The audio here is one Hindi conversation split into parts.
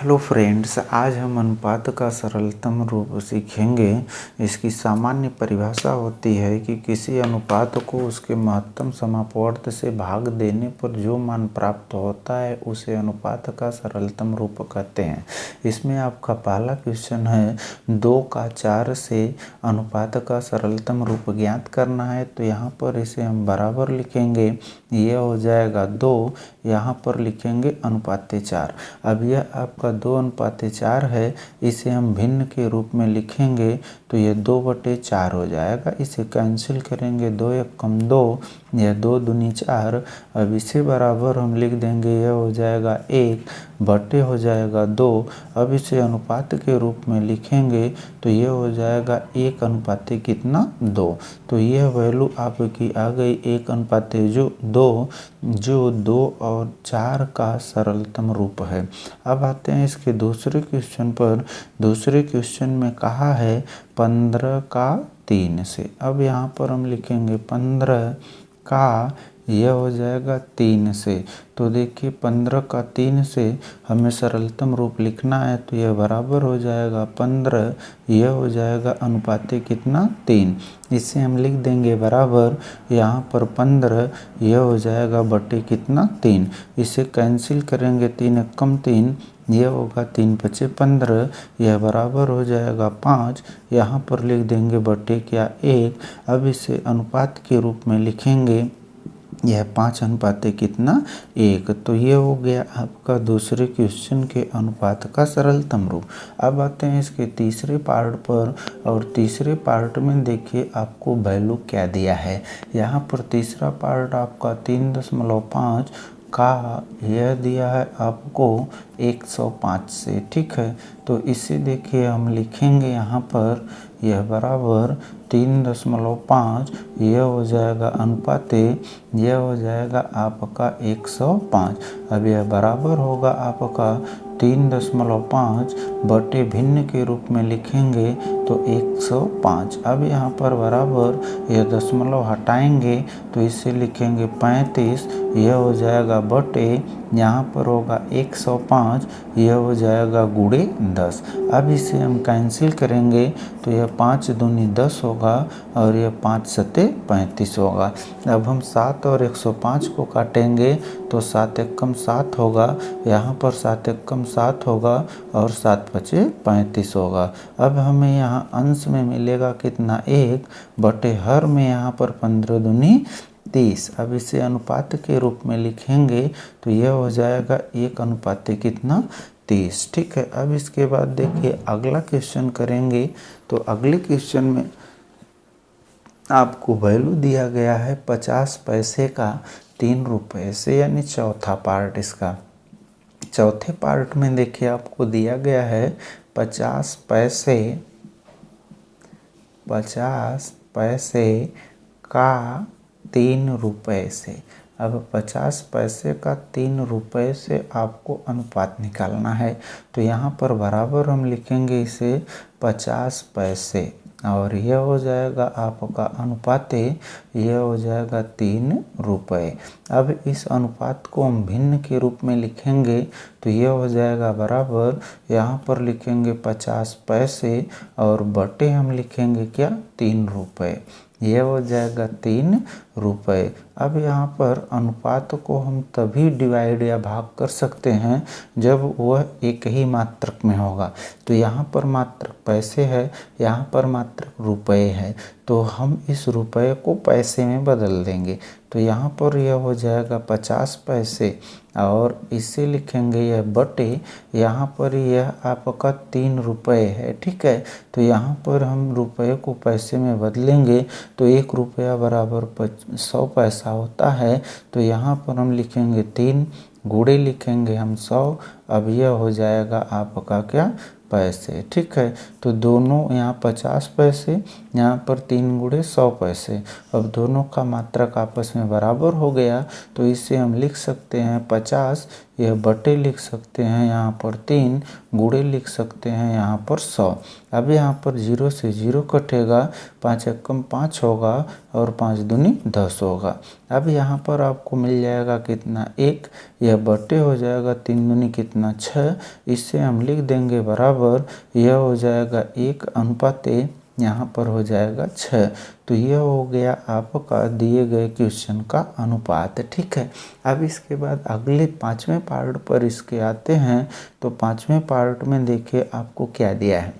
हेलो फ्रेंड्स, आज हम अनुपात का सरलतम रूप सीखेंगे। इसकी सामान्य परिभाषा होती है कि किसी अनुपात को उसके महत्तम समापवर्त से भाग देने पर जो मान प्राप्त होता है उसे अनुपात का सरलतम रूप कहते हैं। इसमें आपका पहला क्वेश्चन है 2 का 4 से अनुपात का सरलतम रूप ज्ञात करना है। तो यहाँ पर इसे हम बराबर लिखेंगे, यह हो जाएगा 2, यहाँ पर लिखेंगे अनुपात 4। अब यह आपका 2:4 है, इसे हम भिन्न के रूप में लिखेंगे तो यह 2/4 हो जाएगा। इसे कैंसिल करेंगे, 2 एक कम 2, यह 2 दूनी 4। अब इसे बराबर हम लिख देंगे, यह हो जाएगा 1 बटे हो जाएगा 2। अब इसे अनुपात के रूप में लिखेंगे तो यह हो जाएगा 1 अनुपात कितना 2। तो यह वैल्यू आपकी आ गई 1 अनुपात जो 2 और 4 का सरलतम रूप है। अब आते हैं इसके दूसरे क्वेश्चन पर। दूसरे क्वेश्चन में कहा है 15 का 3 से। अब यहाँ पर हम लिखेंगे 15 का, यह हो जाएगा 3 से। तो देखिए 15 का 3 से हमें सरलतम रूप लिखना है तो यह बराबर हो जाएगा 15, यह हो जाएगा अनुपात कितना 3। इसे हम लिख देंगे बराबर, यहाँ पर 15 यह हो जाएगा बटे कितना 3। इसे कैंसिल करेंगे, 3 एक कम 3, यह होगा 3×5 15, यह बराबर हो जाएगा 5। यहाँ पर लिख देंगे बटे क्या 1। अब इसे अनुपात के रूप में लिखेंगे, यह 5 अनुपात कितना 1। तो यह हो गया आपका दूसरे क्वेश्चन के अनुपात का सरलतम रूप। अब आते हैं इसके तीसरे पार्ट पर, और तीसरे पार्ट में देखिए आपको वैल्यू क्या दिया है। यहाँ पर तीसरा पार्ट आपका 3.5 का यह दिया है आपको 105 से, ठीक है। तो इसे देखिए हम लिखेंगे यहाँ पर, यह बराबर 3.5, यह हो जाएगा अनुपात, यह हो जाएगा आपका 105। अब यह बराबर होगा आपका 3.5 बटे भिन्न के रूप में लिखेंगे तो 105। अब यहाँ पर बराबर, यह दशमलव हटाएंगे तो इसे लिखेंगे 35, यह हो जाएगा बटे, यहाँ पर होगा 105, यह हो जाएगा गुणे 10। अब इसे हम कैंसिल करेंगे तो यह 5 दूनी 10 होगा और यह 5 सते 35 होगा। अब हम 7 और 105 को काटेंगे तो 7 एक कम 7 होगा, यहाँ पर 7 एक कम 7 होगा और 7×5 35 होगा। अब हमें यहाँ अंश में मिलेगा कितना 1 बटे हर में यहाँ पर 15 दूनी 30। अब इसे अनुपात के रूप में लिखेंगे तो यह हो जाएगा 1 अनुपात कितना 30, ठीक है। अब इसके बाद देखिए अगला क्वेश्चन करेंगे। तो अगले क्वेश्चन में आपको वैल्यू दिया गया है 50 पैसे का 3 रुपये से, यानी चौथा पार्ट इसका। चौथे पार्ट में देखिए आपको दिया गया है 50 पैसे का 3 रुपये से। अब 50 पैसे का 3 रुपये से आपको अनुपात निकालना है। तो यहाँ पर बराबर हम लिखेंगे इसे 50 पैसे, और यह हो जाएगा आपका अनुपात, यह हो जाएगा 3 रुपये। अब इस अनुपात को हम भिन्न के रूप में लिखेंगे तो यह हो जाएगा बराबर, यहाँ पर लिखेंगे 50 पैसे और बटे हम लिखेंगे क्या 3 रुपये, यह हो जाएगा 3 रुपये। अब यहाँ पर अनुपात को हम तभी डिवाइड या भाग कर सकते हैं जब वह एक ही मात्रक में होगा। तो यहाँ पर मात्रक पैसे है, यहाँ पर मात्रक रुपये है, तो हम इस रुपये को पैसे में बदल देंगे। तो यहाँ पर यह हो जाएगा 50 पैसे और इसे लिखेंगे यह बटे, यहाँ पर यह आपका 3 रुपये है, ठीक है। तो यहाँ पर हम रुपये को पैसे में बदलेंगे तो 1 रुपया बराबर 100 पैसा होता है। तो यहाँ पर हम लिखेंगे 3, गुणे लिखेंगे हम 100। अब यह हो जाएगा आपका क्या पैसे। ठीक है, तो दोनों यहाँ 50 पैसे, यहाँ पर 3 गुणे 100 पैसे। अब दोनों का मात्रक आपस में बराबर हो गया, तो इसे हम लिख सकते हैं 50, यह बटे लिख सकते हैं यहाँ पर 3, गुणे लिख सकते हैं यहाँ पर 100। अब यहाँ पर 0 से 0 कटेगा, 5 एकम 5 होगा और 5 दूनी 10 होगा। अब यहाँ पर आपको मिल जाएगा कितना 1, यह बटे हो जाएगा 3 दूनी कितना 6, इससे हम लिख देंगे बराबर, यह हो जाएगा 1 अनुपात यहाँ पर हो जाएगा 6। तो यह हो गया आपका दिए गए क्वेश्चन का अनुपात। ठीक है, अब इसके बाद अगले 5वें पार्ट पर इसके आते हैं। तो 5वें पार्ट में देखिए आपको क्या दिया है,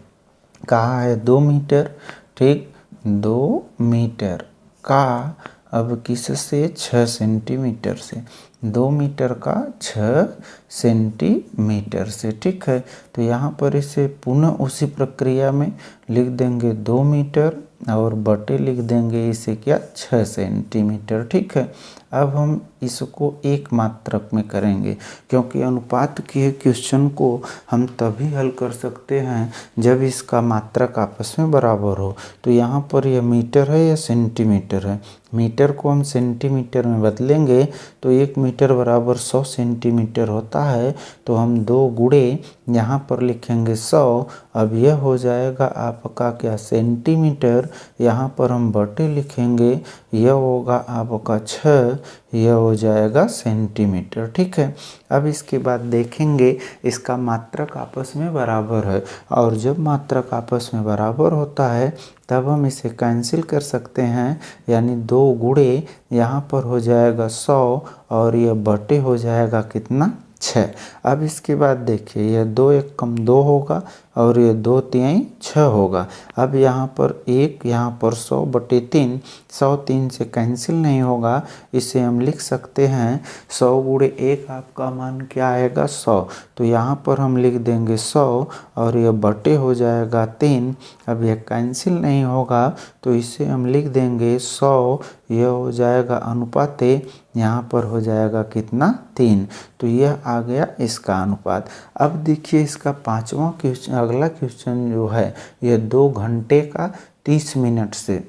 कहा है 2 मीटर। ठीक, 2 मीटर का अब किससे 6 सेंटीमीटर से, 2 मीटर का 6 सेंटीमीटर से। ठीक है, तो यहाँ पर इसे पुनः उसी प्रक्रिया में लिख देंगे 2 मीटर और बटे लिख देंगे इसे क्या 6 सेंटीमीटर। ठीक है, अब हम इसको एक मात्रक में करेंगे, क्योंकि अनुपात के क्वेश्चन को हम तभी हल कर सकते हैं जब इसका मात्रक आपस में बराबर हो। तो यहाँ पर यह मीटर है या सेंटीमीटर है, मीटर को हम सेंटीमीटर में बदलेंगे तो 1 मीटर बराबर 100 सेंटीमीटर होता है। तो हम 2 गुणे यहाँ पर लिखेंगे 100। अब यह हो जाएगा आपका क्या सेंटीमीटर, यहाँ पर हम बटे लिखेंगे, यह होगा आपका 6, यह हो जाएगा सेंटीमीटर। ठीक है, अब इसके बाद देखेंगे इसका मात्रक आपस में बराबर है, और जब मात्रक आपस में बराबर होता है तब हम इसे कैंसिल कर सकते हैं, यानी 2 गुणे यहाँ पर हो जाएगा 100 और यह बटे हो जाएगा कितना 6। अब इसके बाद देखिए यह 2 एकम 2 होगा और ये 2 तिहाई 6 होगा। अब यहाँ पर 1, यहाँ पर 100 बटे 3, 100 3 से कैंसिल नहीं होगा, इसे हम लिख सकते हैं 100 गुणे 1 आपका मान क्या आएगा 100। तो यहाँ पर हम लिख देंगे 100 और यह बटे हो जाएगा 3। अब यह कैंसिल नहीं होगा तो इसे हम लिख देंगे 100, यह हो जाएगा अनुपात, यहाँ पर हो जाएगा कितना 3। तो यह आ गया इसका अनुपात। अब देखिए इसका 5वां क्वेश्चन, अगला क्वेश्चन जो है यह 2 घंटे का 30 मिनट से,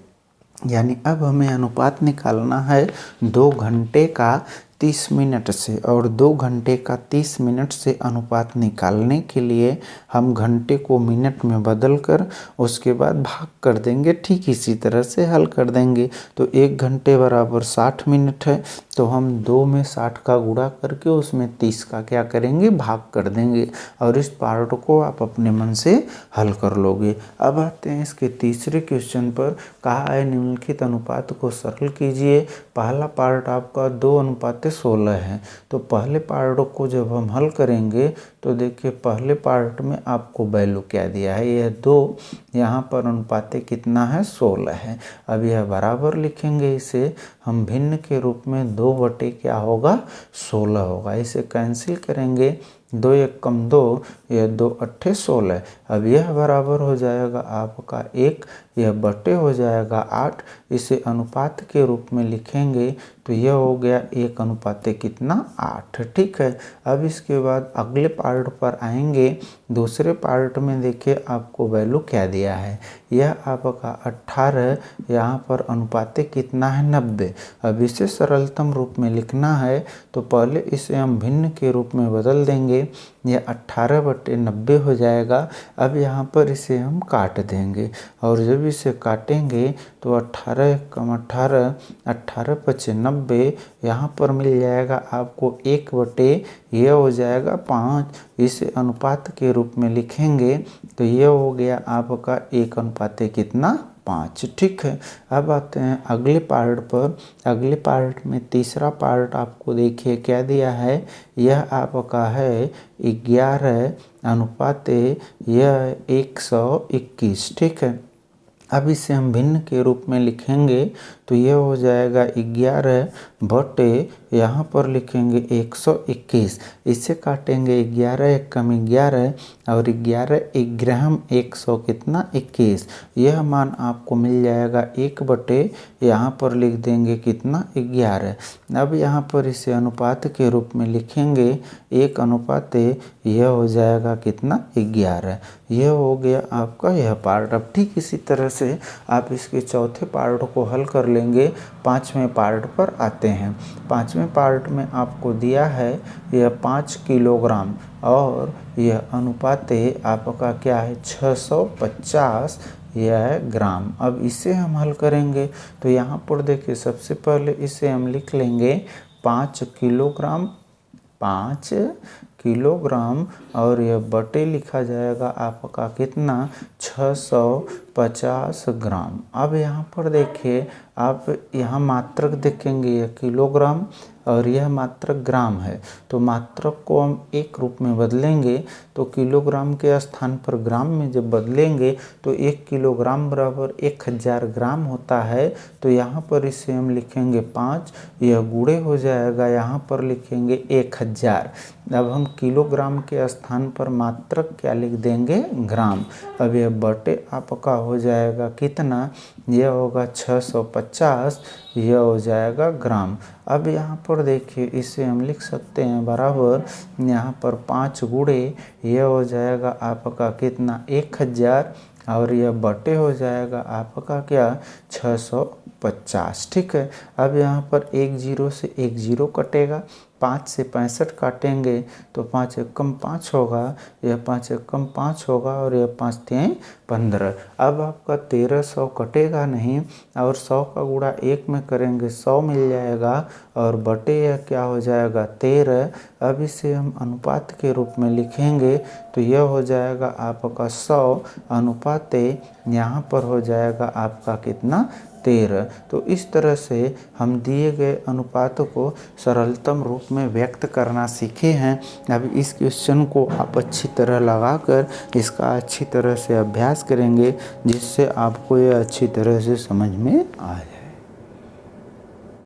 यानी अब हमें अनुपात निकालना है 2 घंटे का 30 मिनट से, और 2 घंटे का 30 मिनट से अनुपात निकालने के लिए हम घंटे को मिनट में बदल कर उसके बाद भाग कर देंगे। ठीक इसी तरह से हल कर देंगे। तो 1 घंटे बराबर 60 मिनट है, तो हम 2 में 60 का गुणा करके उसमें 30 का क्या करेंगे भाग कर देंगे, और इस पार्ट को आप अपने मन से हल कर लोगे। अब आते हैं इसके तीसरे क्वेश्चन पर, कहा है निम्नलिखित अनुपात को सरल कीजिए। पहला पार्ट आपका 2:16 है। तो पहले पार्ट को जब हम हल करेंगे तो देखिए पहले पार्ट में आपको वैल्यू क्या दिया है, यह 2, यहाँ पर अनुपात कितना है 16 है। अब यह बराबर लिखेंगे, इसे हम भिन्न के रूप में 2 बटे क्या होगा 16 होगा। इसे कैंसिल करेंगे, 2 एकम 2, यह 2 अट्ठे 16। अब यह बराबर हो जाएगा आपका 1, यह बटे हो जाएगा 8। इसे अनुपात के रूप में लिखेंगे तो यह हो गया 1 अनुपात कितना 8। ठीक है, अब इसके बाद अगले पार्ट पर आएंगे। दूसरे पार्ट में देखिए आपको वैल्यू क्या दिया है, यह आपका 18, यहाँ पर अनुपात कितना है 90। अब इसे सरलतम रूप में लिखना है तो पहले इसे हम भिन्न के रूप में बदल देंगे, यह 18 बटे 90 हो जाएगा। अब यहाँ पर इसे हम काट देंगे, और जब इसे काटेंगे तो 18 एकम 18, 18 पचे 90, यहाँ पर मिल जाएगा आपको 1 बटे, यह हो जाएगा 5। इसे अनुपात के रूप में लिखेंगे तो यह हो गया आपका 1 अनुपात कितना 5। ठीक है, अब आते हैं अगले पार्ट पर। अगले पार्ट में तीसरा पार्ट आपको देखिए क्या दिया है, यह आपका है 11 अनुपात यह 121। ठीक है, अब इसे हम भिन्न के रूप में लिखेंगे तो यह हो जाएगा 11 बटे यहाँ पर लिखेंगे 121। इसे काटेंगे 11 एकम 11 और 11 ग्राम 100 कितना 21। यह मान आपको मिल जाएगा 1 बटे यहाँ पर लिख देंगे कितना 11। अब यहाँ पर इसे अनुपात के रूप में लिखेंगे 1 अनुपात यह हो जाएगा कितना 11। यह हो गया आपका यह पार्ट। अब ठीक इसी तरह से आप इसके चौथे पार्ट को हल कर लेंगे। पाँचवें पार्ट पर आते हैं। पाँचवें पार्ट में आपको दिया है यह 5 किलोग्राम और यह अनुपात आपका क्या है 650 यह ग्राम। अब इसे हम हल करेंगे तो यहाँ पर देखिए सबसे पहले इसे हम लिख लेंगे 5 किलोग्राम, 5 किलोग्राम और यह बटे लिखा जाएगा आपका कितना 650 ग्राम। अब यहाँ पर देखिए आप यहाँ मात्रक देखेंगे यह किलोग्राम और यह मात्रक ग्राम है, तो मात्रक को हम एक रूप में बदलेंगे तो किलोग्राम के स्थान पर ग्राम में जब बदलेंगे तो 1 किलोग्राम बराबर 1000 ग्राम होता है। तो यहाँ पर इसे हम लिखेंगे 5, यह गुणे हो जाएगा, यहाँ पर लिखेंगे 1000। अब हम किलोग्राम के स्थान पर मात्रक क्या लिख देंगे ग्राम। अब यह बटे आपका हो जाएगा कितना, यह होगा 650, यह हो जाएगा ग्राम। अब यहाँ पर देखिए इसे हम लिख सकते हैं बराबर यहाँ पर 5 गुणे यह हो जाएगा आपका कितना 1000 और यह बटे हो जाएगा आपका क्या 650। ठीक है। अब यहाँ पर 1 0 से 1 0 कटेगा, 5 से 65 काटेंगे तो 5 एकम 5 होगा, यह 5 एकम 5 होगा और यह 5 3 15। अब आपका 1300 कटेगा नहीं और 100 का गुणा 1 में करेंगे 100 मिल जाएगा और बटे यह क्या हो जाएगा 13। अब इसे हम अनुपात के रूप में लिखेंगे तो यह हो जाएगा आपका 100 अनुपात यहाँ पर हो जाएगा आपका कितना 13। तो इस तरह से हम दिए गए अनुपातों को सरलतम रूप में व्यक्त करना सीखे हैं। अब इस क्वेश्चन को आप अच्छी तरह लगाकर इसका अच्छी तरह से अभ्यास करेंगे जिससे आपको ये अच्छी तरह से समझ में आए।